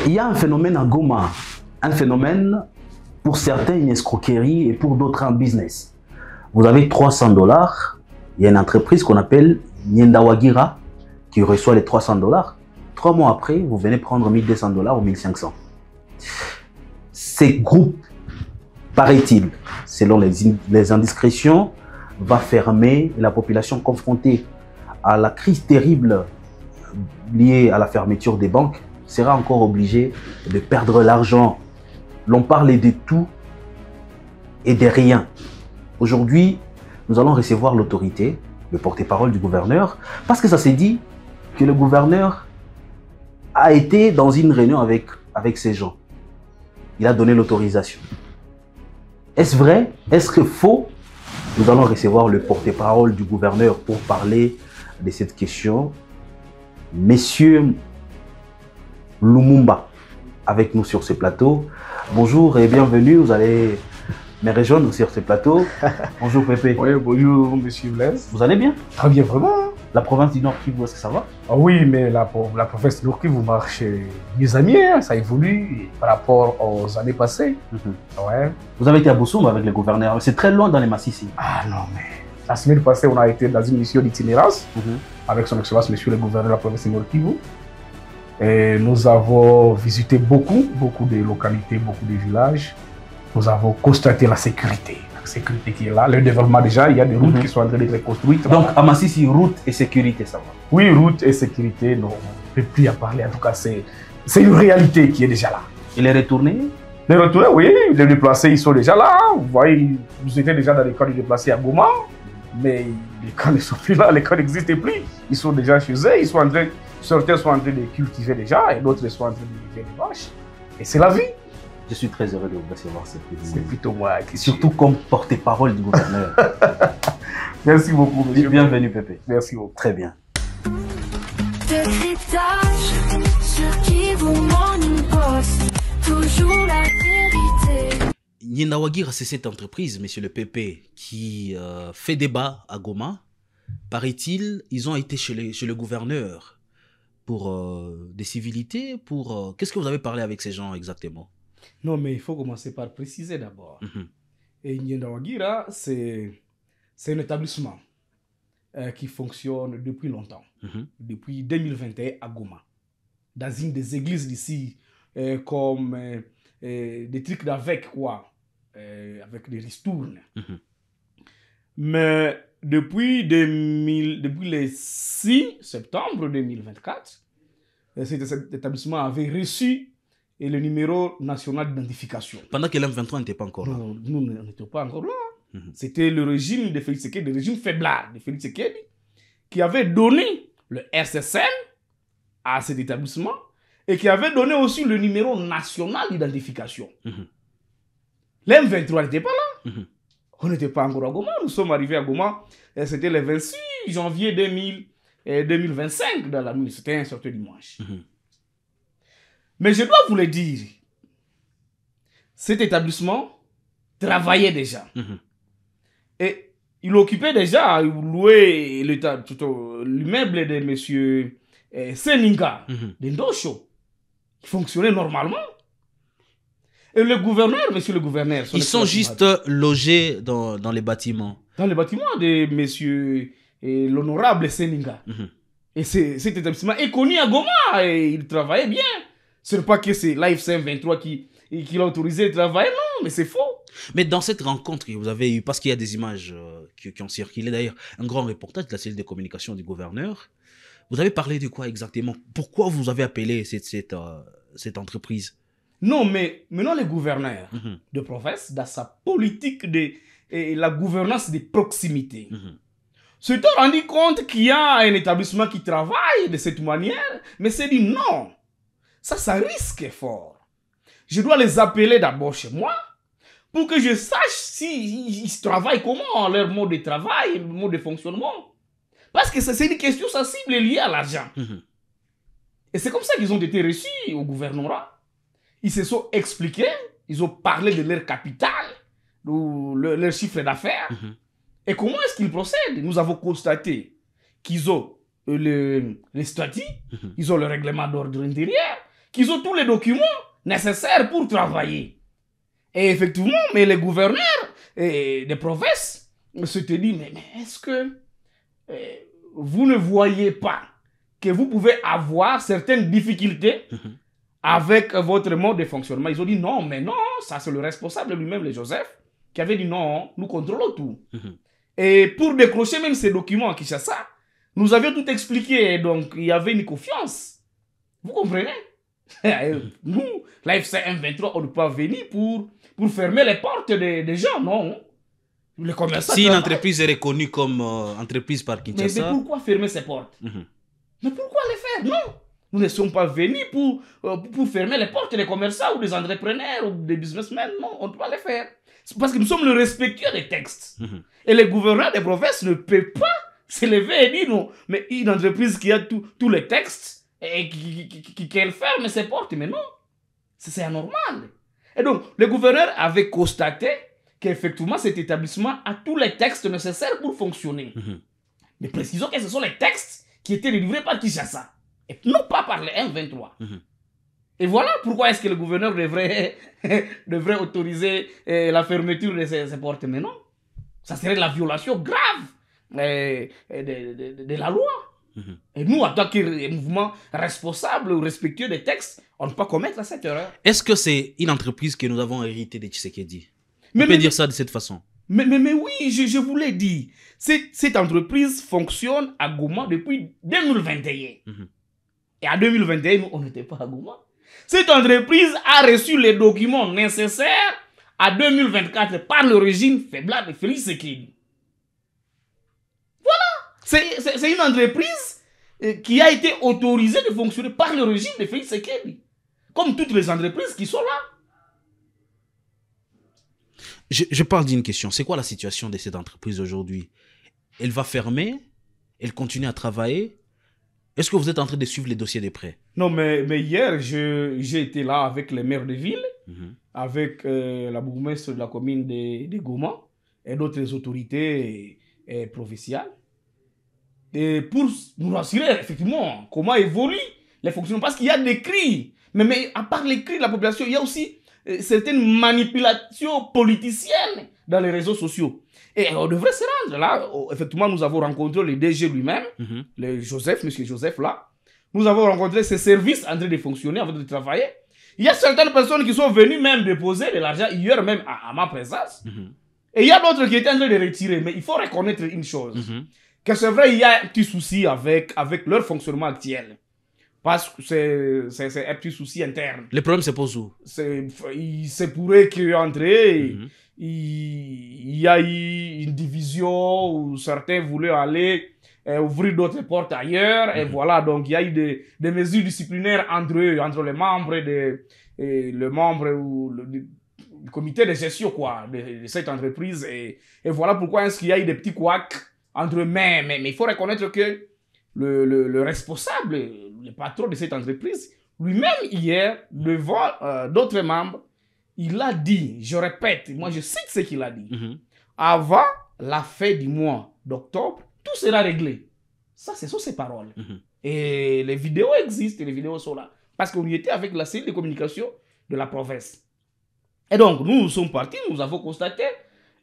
Il y a un phénomène à Goma, un phénomène pour certains une escroquerie et pour d'autres un business. Vous avez 300 $, il y a une entreprise qu'on appelle Nyendawagira qui reçoit les 300 $. 3 mois après, vous venez prendre 1200 $ ou 1500. Ces groupes, paraît-il, selon les indiscrétions, va fermer la population confrontée à la crise terrible liée à la fermeture des banques sera encore obligée de perdre l'argent. L'on parlait de tout et de rien. Aujourd'hui, nous allons recevoir l'autorité, le porte-parole du gouverneur, parce que ça s'est dit que le gouverneur a été dans une réunion avec ces gens. Il a donné l'autorisation. Est-ce vrai? Est-ce que faux? Nous allons recevoir le porte-parole du gouverneur pour parler de cette question. Messieurs Lumumba, avec nous sur ce plateau. Bonjour et bienvenue. Vous allez me rejoindre sur ce plateau. Bonjour Pépé. Oui, bonjour Monsieur Blaise. Vous allez bien? Très bien, vraiment. La province du Nord Kivu, est-ce que ça va? Ah oui, mais la province du Nord Kivu marche mieux à mieux, ça évolue par rapport aux années passées. Ouais. Vous avez été à Boussoum avec le gouverneur, c'est très loin dans les Massissi. Ah non, mais la semaine passée, on a été dans une mission d'itinérance avec son excellence, monsieur le gouverneur de la province du Nord Kivu. Et nous avons visité beaucoup de localités, beaucoup de villages. Nous avons constaté la sécurité qui est là. Le développement déjà, il y a des routes qui sont en train d'être construites. Donc à Massissi, route et sécurité, ça va? Oui, route et sécurité, non, on ne peut plus en parler. En tout cas, c'est une réalité qui est déjà là. Il est retourné? Les retournés, oui, les déplacés, ils sont déjà là. Vous voyez, nous étions déjà dans les camps de déplacés à Goma, mais les camps ne sont plus là, les camps n'existent plus. Ils sont déjà chez eux, ils sont en train, certains sont en train de cultiver déjà, et d'autres sont en train de élever des vaches. Et c'est la vie. Je suis très heureux de vous recevoir cette vidéo. C'est plutôt moi qui suis. Surtout comme porte-parole du gouverneur. Merci beaucoup, monsieur. Bienvenue, Pépé. Merci beaucoup. Très bien. Nyendawagira, c'est cette entreprise, monsieur le Pépé, qui fait débat à Goma. Paraît-il, ils ont été chez le gouverneur pour des civilités, pour... Qu'est-ce que vous avez parlé avec ces gens exactement? Non, mais il faut commencer par préciser d'abord. Et Nyendawagira, c'est un établissement qui fonctionne depuis longtemps, depuis 2021 à Goma. Dans une des églises d'ici, comme des trucs d'avec quoi, avec des ristournes. Mais depuis le 6 septembre 2024, cet établissement avait reçu le numéro national d'identification. Pendant que l'M23 n'était pas encore là. Non, nous n'étions pas encore là. C'était le régime de Félix Tshisekedi, le régime faiblard de Félix Tshisekedi, qui avait donné le RCSN à cet établissement et qui avait donné aussi le numéro national d'identification. L'M23 n'était pas là. On n'était pas encore à Goma. Nous sommes arrivés à Goma, c'était le 26 janvier 2025 dans la nuit. C'était un certain dimanche. Mais je dois vous le dire, cet établissement travaillait déjà. Et il occupait déjà, il louait l'immeuble de M. Seninga, de Ndosho, qui fonctionnait normalement. Et le gouverneur, monsieur le gouverneur... Ils sont juste logés dans les bâtiments. Dans les bâtiments de monsieur l'honorable Seninga. Et cet établissement est connu à Goma et il travaillait bien. Ce n'est pas que c'est l'AFC M23 qui l'a autorisé de travailler, non, mais c'est faux. Mais dans cette rencontre que vous avez eue, parce qu'il y a des images qui ont circulé, d'ailleurs, un grand reportage de la cellule de communication du gouverneur, vous avez parlé de quoi exactement? Pourquoi vous avez appelé cette entreprise? Non, mais maintenant le gouverneur de province, dans sa politique de la gouvernance de proximité, se sont rendu compte qu'il y a un établissement qui travaille de cette manière, mais s'est dit non, ça risque fort. Je dois les appeler d'abord chez moi pour que je sache s'ils travaillent comment, leur mode de travail, leur mode de fonctionnement. Parce que c'est une question sensible liée à l'argent. Et c'est comme ça qu'ils ont été reçus au gouvernorat. Ils se sont expliqués, ils ont parlé de leur capital, de leur chiffre d'affaires. Et comment est-ce qu'ils procèdent? Nous avons constaté qu'ils ont les statuts, ils ont le règlement d'ordre intérieur, qu'ils ont tous les documents nécessaires pour travailler. Et effectivement, mais les gouverneurs des provinces se disent, mais est-ce que vous ne voyez pas que vous pouvez avoir certaines difficultés avec votre mode de fonctionnement? Ils ont dit non, mais non, ça c'est le responsable lui-même, le Joseph, qui avait dit non, nous contrôlons tout. Et pour décrocher même ces documents à Kinshasa, nous avions tout expliqué, donc il y avait une confiance. Vous comprenez? Nous, l'AFC M23, on ne peut pas venir pour fermer les portes des gens, non. Les commerçants. Si une entreprise est reconnue comme entreprise par Kinshasa. Mais pourquoi fermer ces portes? Mais pourquoi les faire? Non. Nous ne sommes pas venus pour fermer les portes des commerçants ou des entrepreneurs ou des businessmen. Non, on ne peut pas les faire. C'est parce que nous sommes le respectueux des textes. Et les gouverneurs des provinces ne peuvent pas se lever et dire non. Mais une entreprise qui a tous les textes et qu'elle ferme ses portes, mais non. C'est anormal. Et donc, le gouverneur avait constaté qu'effectivement, cet établissement a tous les textes nécessaires pour fonctionner. Mais précisons que ce sont les textes qui étaient délivrés par Kinshasa, et non pas par les M23. Et voilà pourquoi est-ce que le gouverneur devrait autoriser la fermeture de ces portes. Mais non, ça serait la violation grave de la loi. Et nous, en tant que mouvement responsable ou respectueux des textes, on ne peut pas commettre cette erreur. Est-ce que c'est une entreprise que nous avons héritée de Tshisekedi? On peut dire ça de cette façon. Mais oui, je vous l'ai dit. Cette entreprise fonctionne à Goma depuis 2021. Et en 2021, nous, on n'était pas à Goma. Cette entreprise a reçu les documents nécessaires à 2024 par le régime faiblard de Félix Tshisekedi. Voilà. C'est une entreprise qui a été autorisée de fonctionner par le régime de Félix Tshisekedi. Comme toutes les entreprises qui sont là. Je parle d'une question. C'est quoi la situation de cette entreprise aujourd'hui? Elle va fermer? Elle continue à travailler? Est-ce que vous êtes en train de suivre les dossiers de près? Non, mais hier, j'ai été là avec les maires de ville, avec la bourgmestre de la commune de Goma et d'autres autorités provinciales. Et pour nous rassurer, effectivement, comment évoluent les fonctionnements. Parce qu'il y a des cris. Mais à part les cris de la population, il y a aussi certaines manipulations politiciennes dans les réseaux sociaux. Et on devrait se rendre là. Effectivement, nous avons rencontré le DG lui-même, le Joseph, monsieur Joseph là. Nous avons rencontré ses services en train de fonctionner, en train de travailler. Il y a certaines personnes qui sont venues même déposer de l'argent hier même à ma présence. Et il y a d'autres qui étaient en train de retirer. Mais il faut reconnaître une chose. Que c'est vrai, il y a un petit souci avec leur fonctionnement actuel. Parce que c'est un petit souci interne. Le problème se pose où? Il se pourrait qu'entre eux, il y a eu une division où certains voulaient aller ouvrir d'autres portes ailleurs. Et voilà, donc il y a eu des mesures disciplinaires entre eux, entre les membres du comité de gestion quoi, de cette entreprise. Et voilà pourquoi est-ce qu'il y a eu des petits couacs entre eux. Mais il faut reconnaître que le responsable, le patron de cette entreprise, lui-même hier, devant d'autres membres, il a dit, je répète, moi je cite ce qu'il a dit, avant la fin du mois d'octobre, tout sera réglé. Ça, ce sont ses paroles. Et les vidéos existent, et les vidéos sont là. Parce qu'on y était avec la cellule de communication de la province. Et donc, nous sommes partis, nous avons constaté,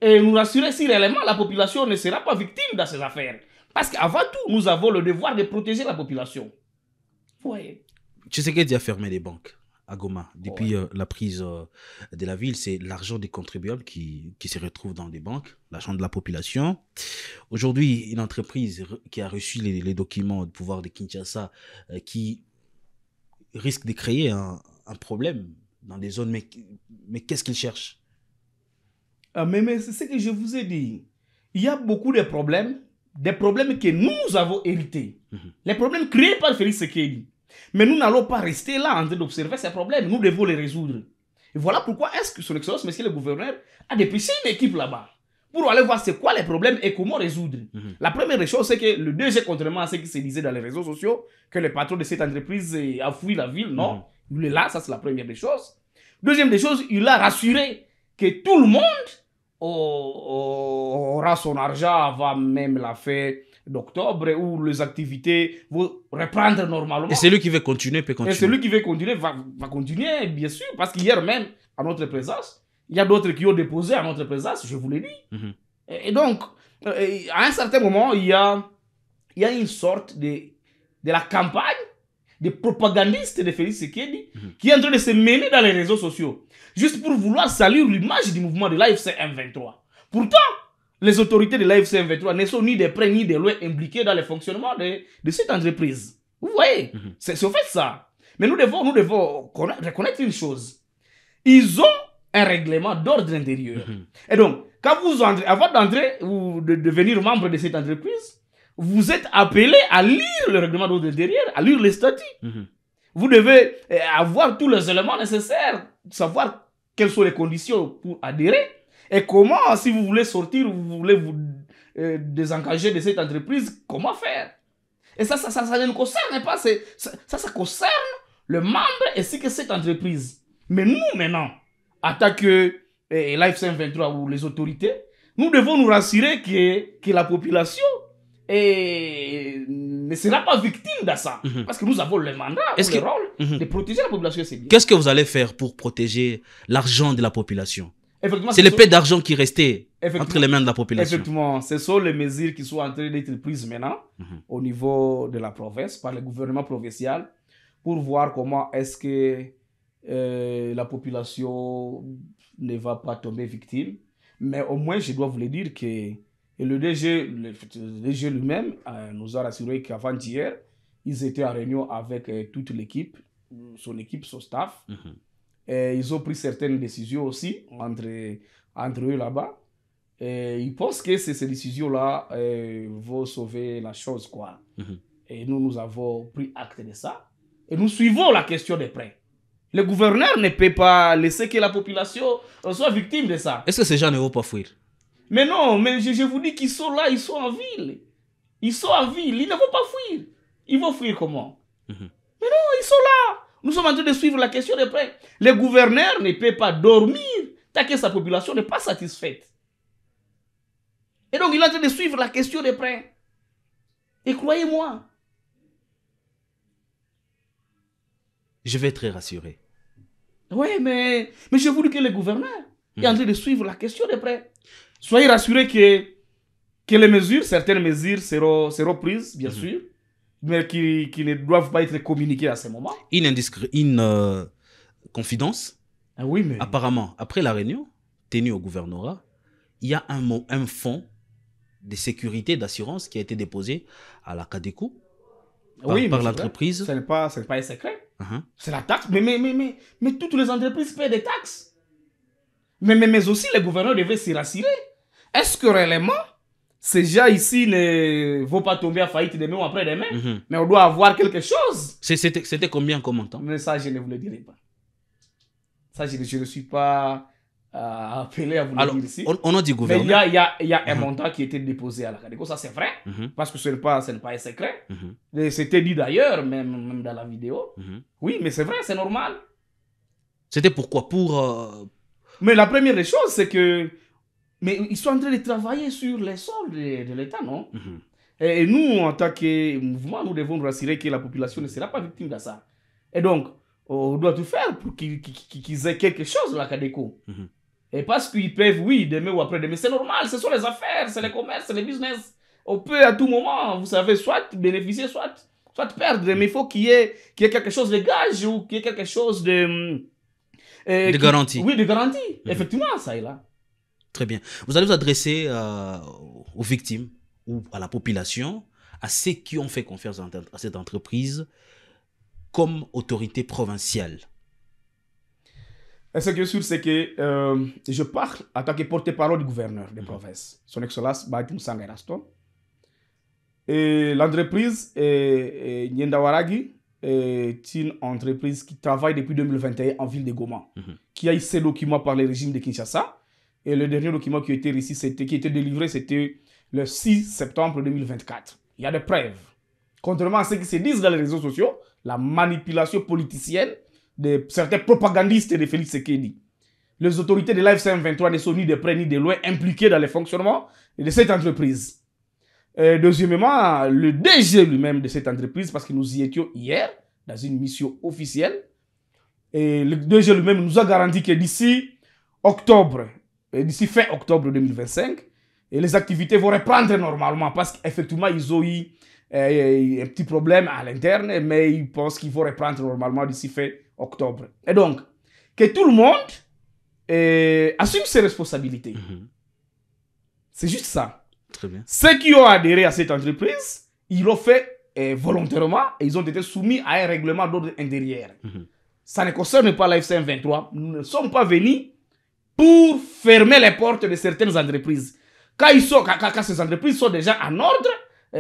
et nous rassurer si réellement la population ne sera pas victime dans ces affaires. Parce qu'avant tout, nous avons le devoir de protéger la population. Vous voyez. Tshisekedi a fermé les banques à Goma. Depuis la prise de la ville, c'est l'argent des contribuables qui se retrouve dans les banques, l'argent de la population. Aujourd'hui, une entreprise qui a reçu les documents de pouvoir de Kinshasa qui risque de créer un problème dans des zones. Mais qu'est-ce qu'il cherche? Mais c'est ce que je vous ai dit. Il y a beaucoup de problèmes. Des problèmes que nous avons hérités. Les problèmes créés par Félix Tshisekedi. Mais nous n'allons pas rester là en train d'observer ces problèmes. Nous devons les résoudre. Et voilà pourquoi est-ce que son excellence, monsieur le gouverneur, a dépêché une équipe là-bas. Pour aller voir c'est quoi les problèmes et comment résoudre. La première des choses, c'est que le DG, contrairement à ce qui se disait dans les réseaux sociaux, que le patron de cette entreprise a fui la ville, non. Il est là, ça c'est la première des choses. Deuxième des choses, il a rassuré que tout le monde aura son argent avant même la fin d'octobre où les activités vont reprendre normalement. Et celui qui veut continuer peut continuer. Et celui qui veut continuer va continuer, bien sûr, parce qu'hier même, à notre présence, il y a d'autres qui ont déposé à notre présence, je vous l'ai dit. Et donc, à un certain moment, il y a une sorte de la campagne des propagandistes de Félix Tshisekedi qui est en train de se mener dans les réseaux sociaux, juste pour vouloir salir l'image du mouvement de l'AFC M23. Pourtant, les autorités de l'AFC M23 ne sont ni de près ni de loin impliquées dans le fonctionnement de cette entreprise. Vous voyez, c'est au fait ça. Mais nous devons reconnaître une chose. Ils ont un règlement d'ordre intérieur. Et donc, quand vous entrez, avant d'entrer ou de devenir membre de cette entreprise, vous êtes appelé à lire le règlement d'ordre intérieur, à lire les statuts. Vous devez avoir tous les éléments nécessaires, savoir quelles sont les conditions pour adhérer et comment, si vous voulez sortir, vous voulez vous désengager de cette entreprise, comment faire. Et ça ne nous concerne pas, ça concerne le membre ainsi que cette entreprise. Mais nous, maintenant, en tant que l'AFC M23 ou les autorités, nous devons nous rassurer que la population ne sera pas victime de ça. Parce que nous avons le mandat, le rôle de protéger la population. Qu'est-ce que vous allez faire pour protéger l'argent de la population? C'est l'épée d'argent qui restait entre les mains de la population. Effectivement, ce sont les mesures qui sont en train d'être prises maintenant au niveau de la province, par le gouvernement provincial, pour voir comment est-ce que la population ne va pas tomber victime. Mais au moins, je dois vous le dire que le DG lui-même nous a rassuré qu'avant-hier, ils étaient en réunion avec toute l'équipe, son staff. Et ils ont pris certaines décisions aussi entre eux là-bas. Et ils pensent que ces décisions-là vont sauver la chose, quoi. Et nous avons pris acte de ça. Et nous suivons la question de près. Le gouverneur ne peut pas laisser que la population soit victime de ça. Est-ce que ces gens ne vont pas fuir? Mais non, mais je vous dis qu'ils sont là, ils sont en ville. Ils sont en ville, ils ne vont pas fuir. Ils vont fuir comment? Mais non, ils sont là. Nous sommes en train de suivre la question de près. Le gouverneur ne peut pas dormir tant que sa population n'est pas satisfaite. Et donc, il est en train de suivre la question de près. Et croyez-moi, je vais être rassuré. Oui, mais je vous dis que le gouverneur est en train de suivre la question de près. Soyez rassurés que les mesures, certaines mesures seront prises, bien sûr, mais qui ne doivent pas être communiquées à ce moment. Une confidence. Ah oui, mais... Apparemment, après la réunion tenue au gouvernorat, il y a un fonds de sécurité, d'assurance qui a été déposé à la CADECO par l'entreprise. Ce n'est pas un secret. C'est la taxe. Mais toutes les entreprises paient des taxes. Mais aussi, les gouverneurs devaient s'y rassurer. Est-ce que réellement, ces gens ici ne vont pas tomber à faillite demain ou après-demain? Mais on doit avoir quelque chose. C'était combien comme montant? Mais ça, je ne vous le dirai pas. Ça, je ne suis pas appelé à vous le dire ici. On a dit gouverneur. Mais il y a un montant qui a été déposé à la CADECO, ça c'est vrai, parce que ce n'est pas un secret. C'était dit d'ailleurs, même dans la vidéo. Oui, mais c'est vrai, c'est normal. C'était pourquoi? Mais la première des choses, c'est que... Mais ils sont en train de travailler sur les sols de l'État, non? Et nous, en tant que mouvement, nous devons nous rassurer que la population ne sera pas victime de ça. Et donc, on doit tout faire pour qu'ils aient quelque chose, la CADECO. Et parce qu'ils peuvent, oui, demain ou après-demain, c'est normal, ce sont les affaires, c'est le commerce, c'est le business. On peut à tout moment, vous savez, soit bénéficier, soit perdre. Mais il faut qu'il y ait quelque chose de gage ou qu'il y ait quelque chose de... de garantie. Oui, de garantie. Effectivement, ça est là. Très bien. Vous allez vous adresser aux victimes ou à la population, à ceux qui ont fait confiance à cette entreprise comme autorité provinciale. Ce qui est sûr, c'est que je parle en tant que porte-parole du gouverneur de province, son Excellence Bahati Musanga Erasto. Et l'entreprise Nyendawaragi est une entreprise qui travaille depuis 2021 en ville de Goma, qui a eu ses documents par le régime de Kinshasa. Et le dernier document qui a été délivré, c'était le 6 septembre 2024. Il y a des preuves. Contrairement à ce qui se dit dans les réseaux sociaux, la manipulation politicienne de certains propagandistes de Félix Tshisekedi. Les autorités de l'AFC M23 ne sont ni de près ni de loin impliquées dans le fonctionnement de cette entreprise. Deuxièmement, le DG lui-même de cette entreprise, parce que nous y étions hier, dans une mission officielle, et le DG lui-même nous a garanti que d'ici octobre, d'ici fin octobre 2025, et les activités vont reprendre normalement, parce qu'effectivement, ils ont eu un petit problème à l'interne, mais ils pensent qu'ils vont reprendre normalement d'ici fin octobre. Et donc, que tout le monde assume ses responsabilités. C'est juste ça. Très bien. Ceux qui ont adhéré à cette entreprise, ils l'ont fait volontairement et ils ont été soumis à un règlement d'ordre intérieur. Ça ne concerne pas la FCM 23. Nous ne sommes pas venus pour fermer les portes de certaines entreprises. Quand ces entreprises sont déjà en ordre,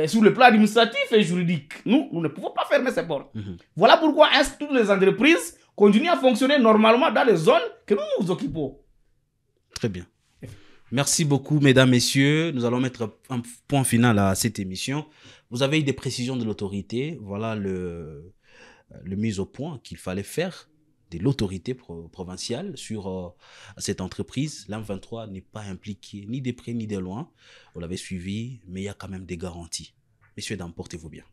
sur le plan administratif et juridique, nous ne pouvons pas fermer ces portes. Voilà pourquoi toutes les entreprises continuent à fonctionner normalement dans les zones que nous nous occupons. Très bien. Merci beaucoup, mesdames, messieurs. Nous allons mettre un point final à cette émission. Vous avez eu des précisions de l'autorité. Voilà le mise au point qu'il fallait faire de l'autorité provinciale sur cette entreprise. l'AM23 n'est pas impliqué ni de près ni de loin. Vous l'avez suivi, mais il y a quand même des garanties. Messieurs, dames, portez-vous bien.